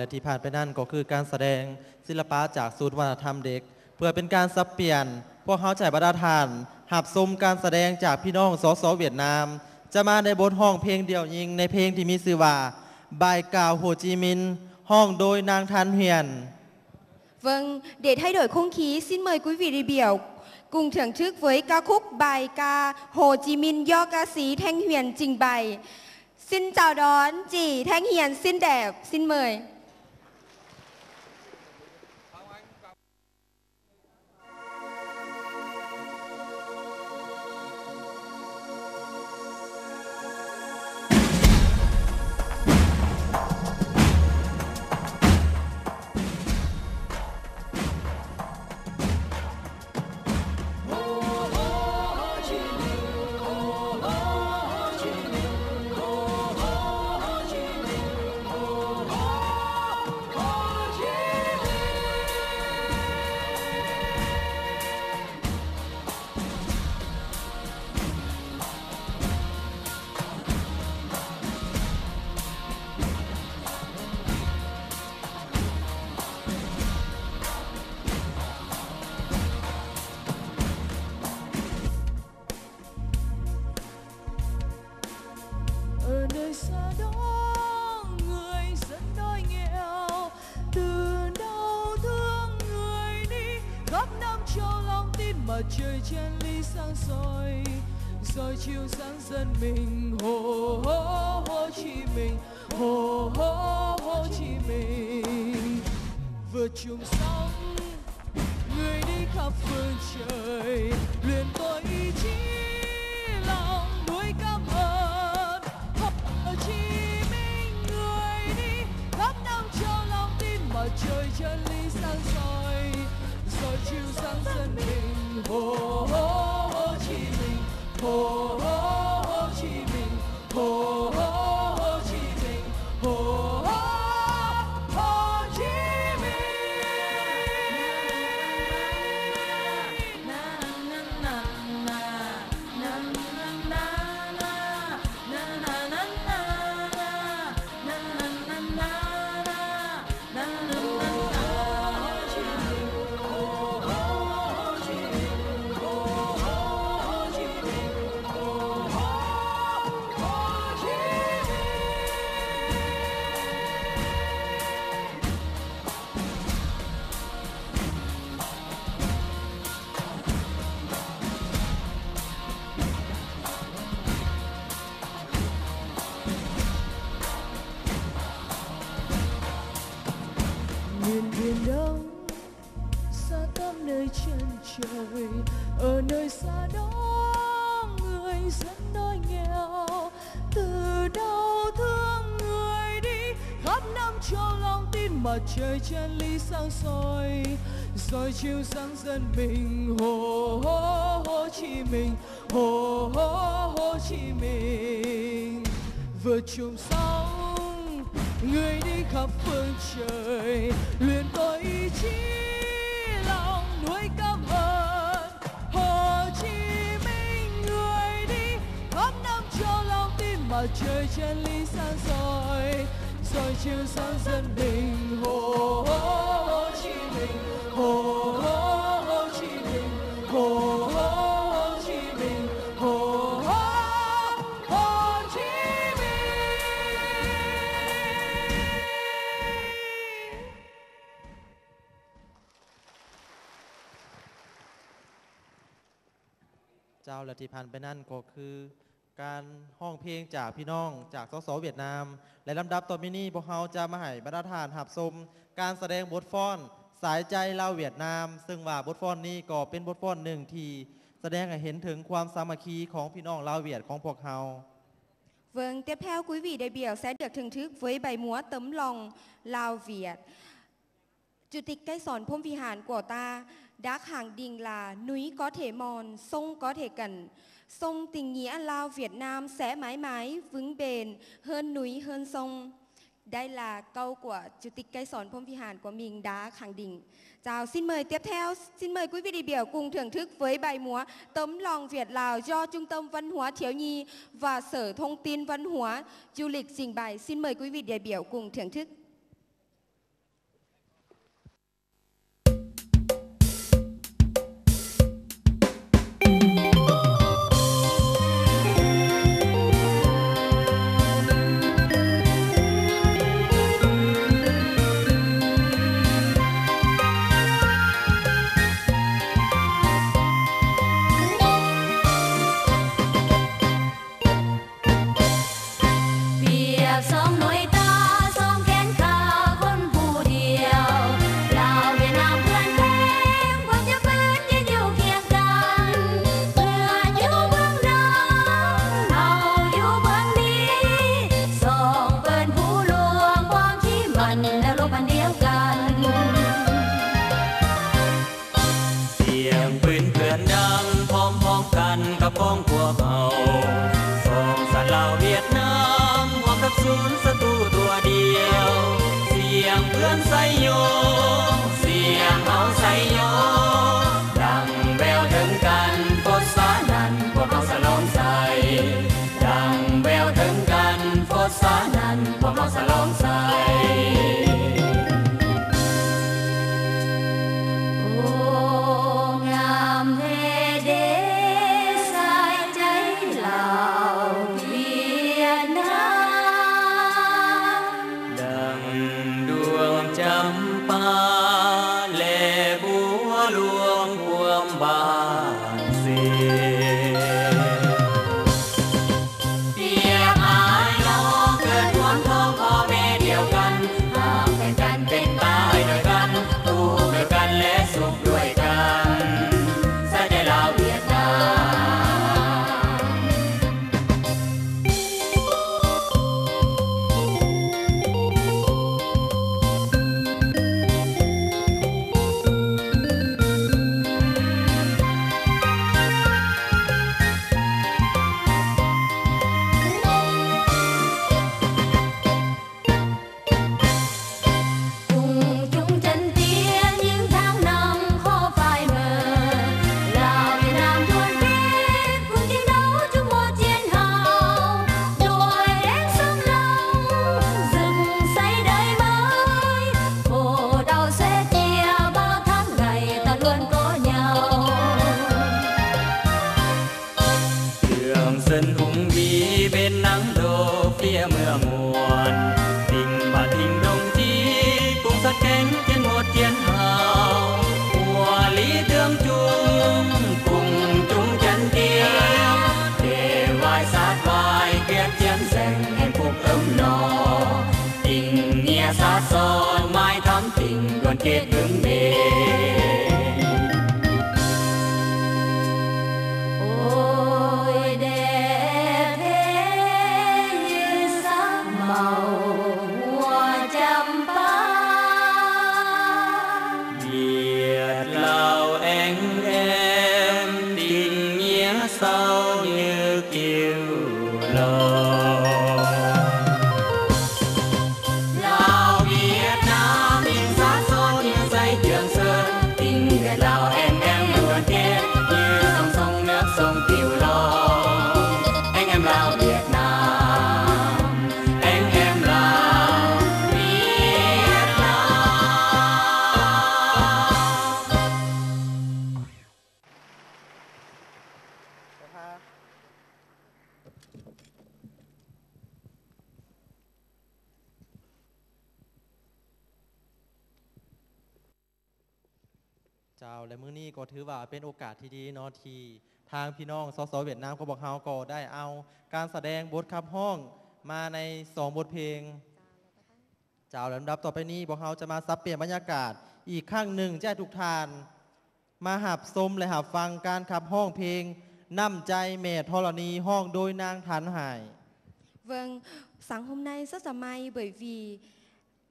และที่ผ่านไปนั่นก็คือการแสดงศิลปะจากศูนย์วัฒนธรรมเด็กเพื่อเป็นการสับเปลี่ยนพวกเขาใจบรรดาทานหับชมการแสดงจากพี่น้องสสเวียดนามจะมาในบทห้องเพลงเดี่ยวยิงในเพลงที่มีชื่อว่าบายกาวโฮจิมินห์ห้องโดยนางทันเฮียน Vâng, để thay đổi không khí, xin mời quý vị đại biểu cùng thưởng thức với ca khúc bài ca Hồ Chí Minh do ca sĩ Thanh Huyền trình bày. Xin chào đón chị Thanh Hiền xinh đẹp, xin mời. Trời chen ly sang soi chiều sáng dân mình Hồ Chí Minh Hồ Chí Minh vượt trùng sóng người đi khắp phương trời luyện tôi ý chí lòng nuôi cảm ơn Hồ Chí Minh người đi khắp năm cho lòng tin mà trời chen ly sang soi chiều sáng dân mình Hồ Chí Minh Hồ Chí Minh Hồ Chí Minh Hồ Chí Minh na na na na na na na na na na Biển đông xa tăm nơi chân trời ở nơi xa đó người dân đói nghèo từ đau thương người đi khắp năm cho lòng tin mặt trời chen ly sang soi chiều sáng dân mình Hồ Chí Minh Hồ Chí Minh vượt trùng sóng người đi khắp phương trời luyện tôi ý chí lòng nuôi cảm ơn Hồ Chí Minh người đi khắp năm cho lòng tin mà trời chen ly sang soi chiều sáng dân mình Hồ Chí Minh Hồ Chí Minh Hồ Chí Minh Hồ Chí Minh.เจ้าและที่ผ่านไปนั่นก็คือการห้องเพลงจากพี่น้องจากสสเวียดนามและลำดับต่อไปนี้พวกเขาจะมาให้บรรดาทานหับชมการแสดงบทฟ้อนสายใจลาวเวียดนามซึ่งว่าบทฟ้อนนี้ก็เป็นบทฟ้อนหนึ่งที่แสดงให้เห็นถึงความสามัคคีของพี่น้องลาวเวียดของพวกเขา Vâng, tiếp theo quý vị đại biểu sẽ được thưởng thức với bài múa tấm lòng Lào Việt. Chủ tịch Cây Sòn Phom Vi Hàn của ta đã khẳng định là núi có thể mòn, sông có thể cằn, sông tình nghĩa Lào Việt Nam sẽ mãi mãi vững bền hơn núi hơn sông. Đây là câu của Chủ tịch Cây Sòn Phom Vi Hàn của mình đã khẳng định. Chào, xin mời tiếp theo, xin mời quý vị đại biểu cùng thưởng thức với bài múa Tấm lòng Việt Lào do Trung tâm Văn hóa Thiếu nhi và Sở Thông tin Văn hóa Du lịch trình bày. Xin mời quý vị đại biểu cùng thưởng thức. องพวกเขาสองสัตว์เหล่าเวียดนามความทับสูญศัตรูตัวเดียวเสียงเพื่อนไซโยเสียงเอาไซโยดังแววถึงกันโฟสานันพวกเราสลองใสดังแววถึงกันโฟสานันพวกเราสลองใสkết hứng mê ôi đẹp thế như sắc màu hoa champa Việt Lào anh em tình nghĩa sâu như kiều lòngเจ้าและมื้อนี้ก็ถือว่าเป็นโอกาสที่ดีเนาะที่ทางพี่น้องสสเวียดนามของพวกเฮาก็ได้เอาการแสดงบทขับร้องมาใน2บทเพลงเจ้าลำดับต่อไปนี้พวกเฮาจะมาสับเปลี่ยนบรรยากาศอีกครั้งหนึ่งแจ้ทุกทานมาหับชมและหับฟังการขับร้องเพลงน้ำใจแม่ธรณีห้องโดยนางฐานหาย Vâng, sáng hôm nay rất là may bởi vì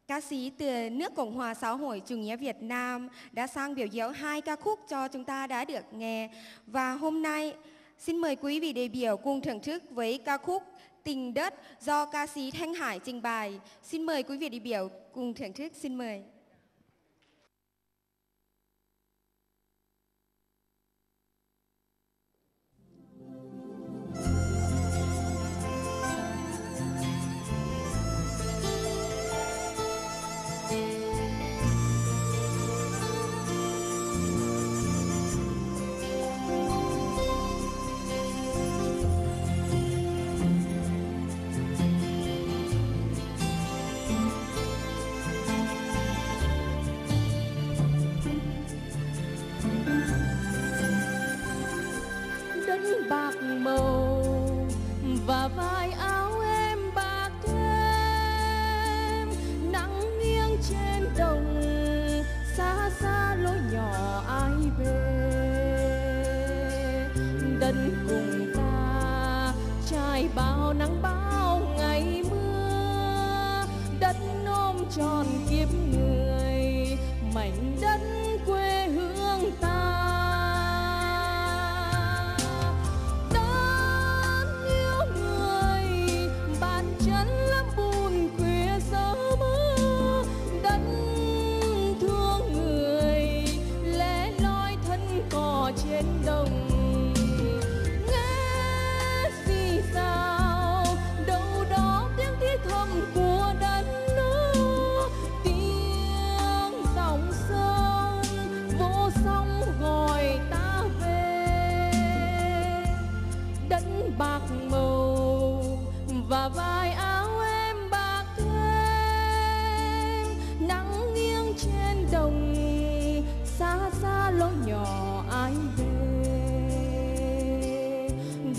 ca sĩ từ nước Cộng hòa Xã hội Chủ nghĩa Việt Nam đã sang biểu diễn 2 ca khúc cho chúng ta đã được nghe. Và hôm nay xin mời quý vị đại biểu cùng thưởng thức với ca khúc Tình Đất do ca sĩ Thanh Hải trình bày. Xin mời quý vị đại biểu cùng thưởng thức, xin mời. bạc màu và vai áo em bạc thêm nắng nghiêng trên đồng xa xa lối nhỏ ai về đất cùng ta trải bao nắng bao ngày mưa đất ôm tròn kiếp người mảnh đất quê hương ta.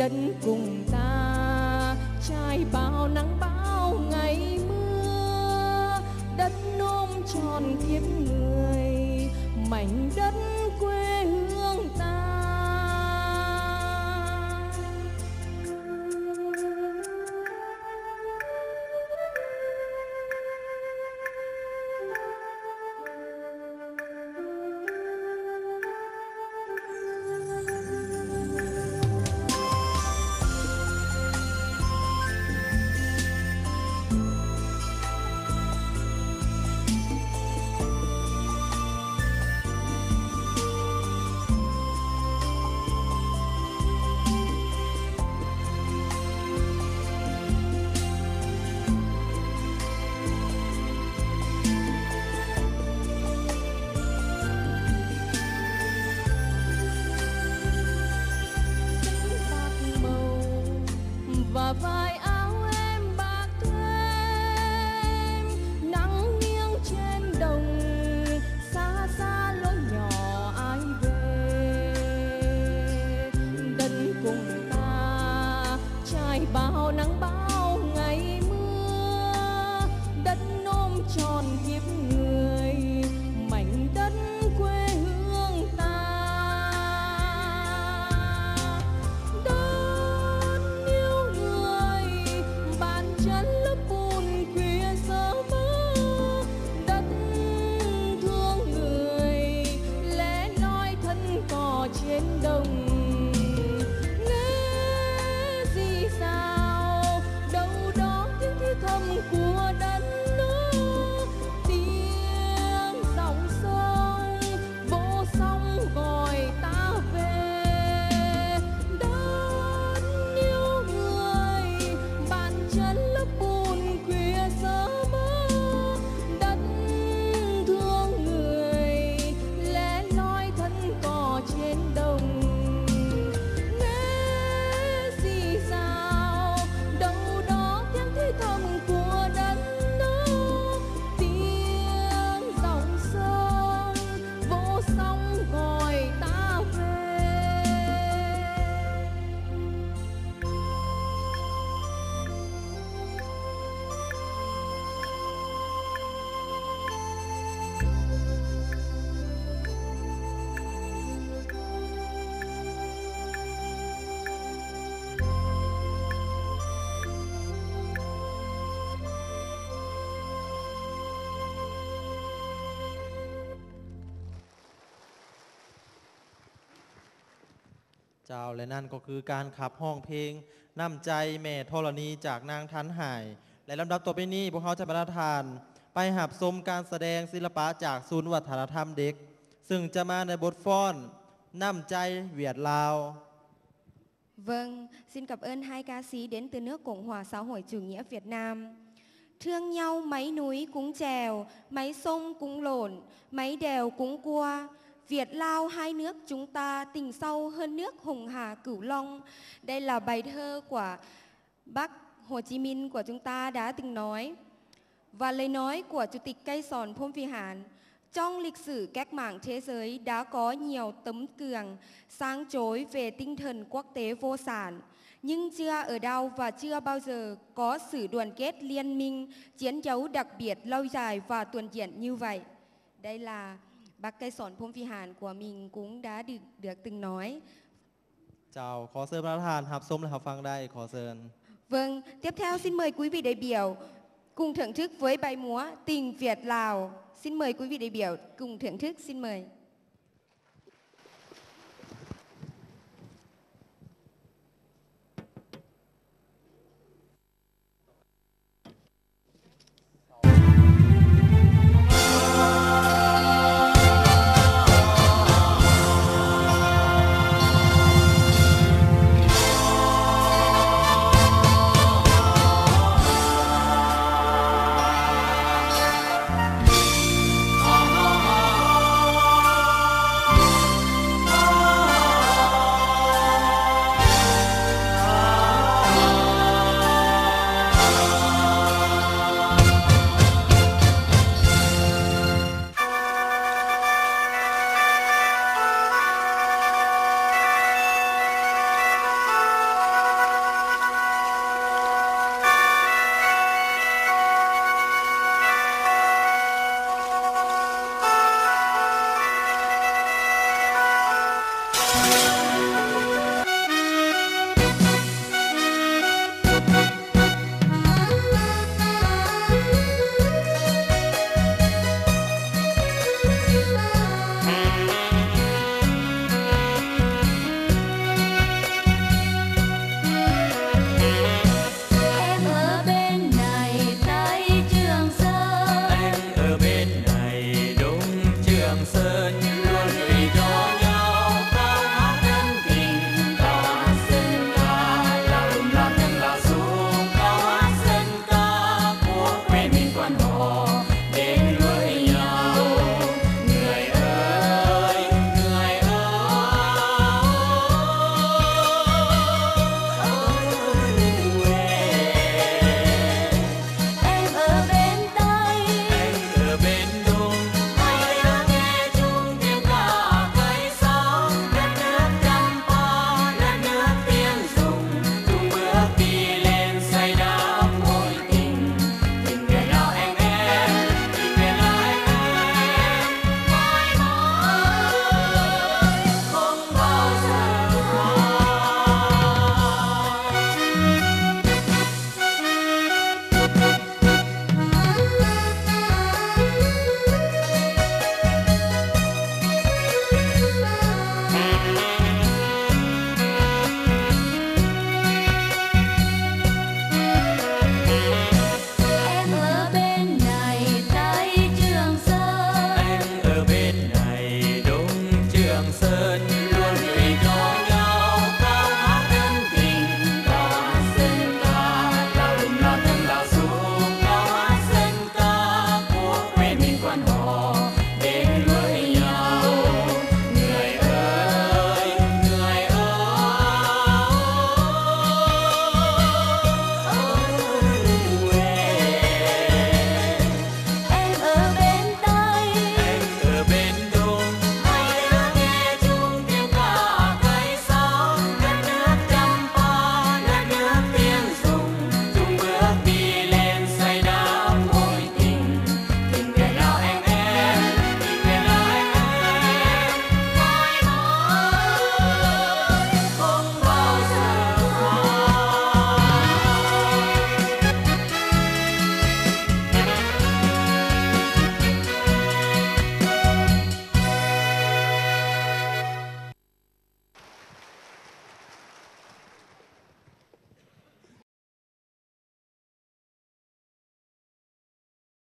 đất cùng ta trải bao nắng bão ngày mưa, đất ôm tròn kiếp người mảnh đất quê hương ta. Và vai áo em bạc thêm, nắng nghiêng trên đồng, xa xa lối nhỏ ai về. Đất cùng ta trải bao nắng bão ngày mưa, đất ôm tròn kiếp người mảnh đất quê hương ta. Trên đồng nghe gì sao đâu đó tiếng thi thầm của đất nước, tiếng dòng sông vô sóng gọi ta về. Đất yêu người bàn chân lớp bùn khuya sớm mơ, đất thương người lẻ loi thân cò trên đồng. Nghe gì sao đâu đó tiếng thì thầm của đất nước, tiếng dòng sông vô sóng gọi ta về.เจ้าและนั่นก็คือการขับห้องเพลงน้ำใจแม่ธรณีจากนางทันหาย และลำดับต่อไปนี้พวกเขาจะประทานไปหับชมการแสดงศิลปะจากศูนย์วัฒนธรรมเด็ก ซึ่งจะมาในบทฟ้อนน้ำใจเวียดลาว Vâng, xin cảm ơn hai ca sĩ đến từ nước Cộng hòa xã hội chủ nghĩa Việt Nam. Thương nhau mấy núi cũng trèo, mấy sông cũng lộn, mấy đèo cũng qua. Việt Lao hai nước chúng ta tình sâu hơn nước Hồng Hà Cửu Long. Đây là bài thơ của Bác Hồ Chí Minh của chúng ta đã từng nói. Và lời nói của Chủ tịch Cây Sòn Phom Vi Hàn. Trong lịch sử cách mạng thế giới đã có nhiều tấm gương sáng chói về tinh thần quốc tế vô sản. Nhưng chưa ở đâu và chưa bao giờ có sự đoàn kết liên minh, chiến đấu đặc biệt lâu dài và toàn diện như vậy. Đây là Bác Cây Sòn Phom Vi Hàn của mình cũng đã được từng nói. เจ้าขอเชิญประธานหับชมและหับฟังได้ขอเชิญ Vâng, tiếp theo xin mời quý vị đại biểu cùng thưởng thức với bài múa Tình Việt Lào. Xin mời quý vị đại biểu cùng thưởng thức, xin mời. Oh sơn